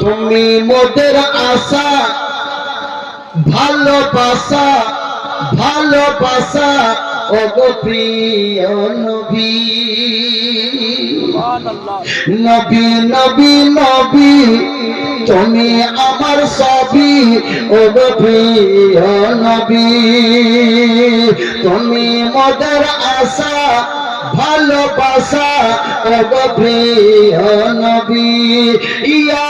তুমি মোদের আশা ভালোবাসা ভালোবাসা ওগো প্রিয় নবী নবী নবী নবী তুমি আমার সবই ওগো প্রিয় নবী তুমি মোদের আশা ভালোবাসা ওগো প্রিয় নবী ইয়া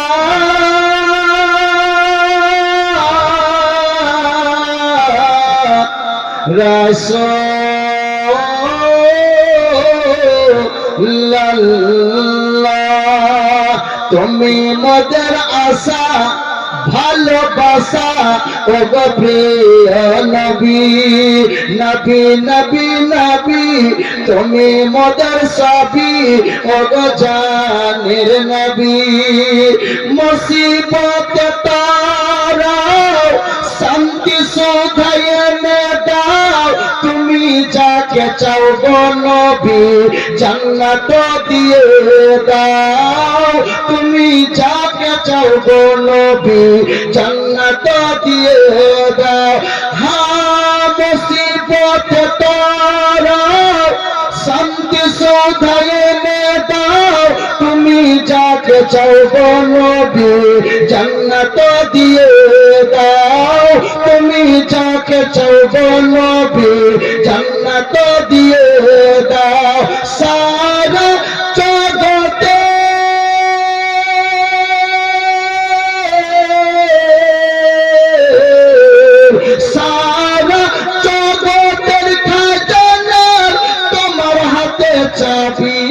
রাসূলুল্লাহ তুমি মোদের আশা ভালোবাসা ওগো প্রিয় নবী নবী নবী নবী তুমি মোদের সবই ওগো জানের নবী মুসিবতে তারাও শান্তি সুধায় দাও তুমি যাকে চাও গো নবী জান্নাত দিয়ে দাও তুমি যাকে চাও গো নবী জান্নাত দিয়ে দাও হ্যাঁ মুসিবতে তারাও শান্তি সুধায় দাও তুমি যাকে চাও গো নবী জান্নাত দিয়ে দাও তুমি যাকে চাও গো নবী জান্নাত দিয়ে দাও সারা জগতে সারা জগতের খাজানা তোমার হাতে চাবি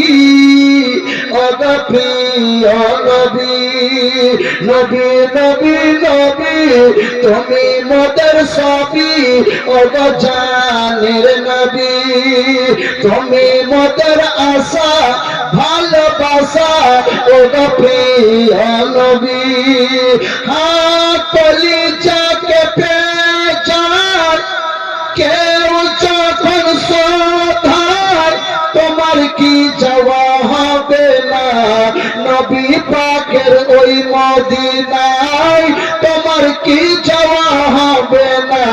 ওগো প্রিয় নবী নবী নবী নবী তুমি মোদের সবই ওগো জানের নবী তুমি মোদের আশা ভালোবাসা ওগো প্রিয় নবী হ্যাঁ কলিজাকে পেঁচান কেউ যখন শোধায় তোমার কি যাওয়া হবে না নবী পাকের ওই মদিনায় তোমার কি যাওয়া হবে না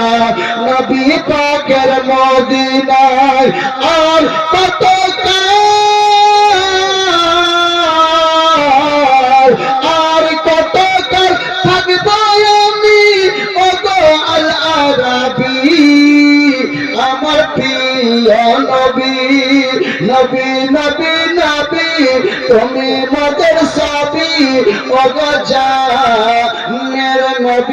নবী পাকের মদিনায় আর কত আর কত কাল থাকবো আমি ওগো আল আরাবী আমার প্রিয় নবী নবী নবী নবী তুমি মোদের সবই ওগো জানের নবী।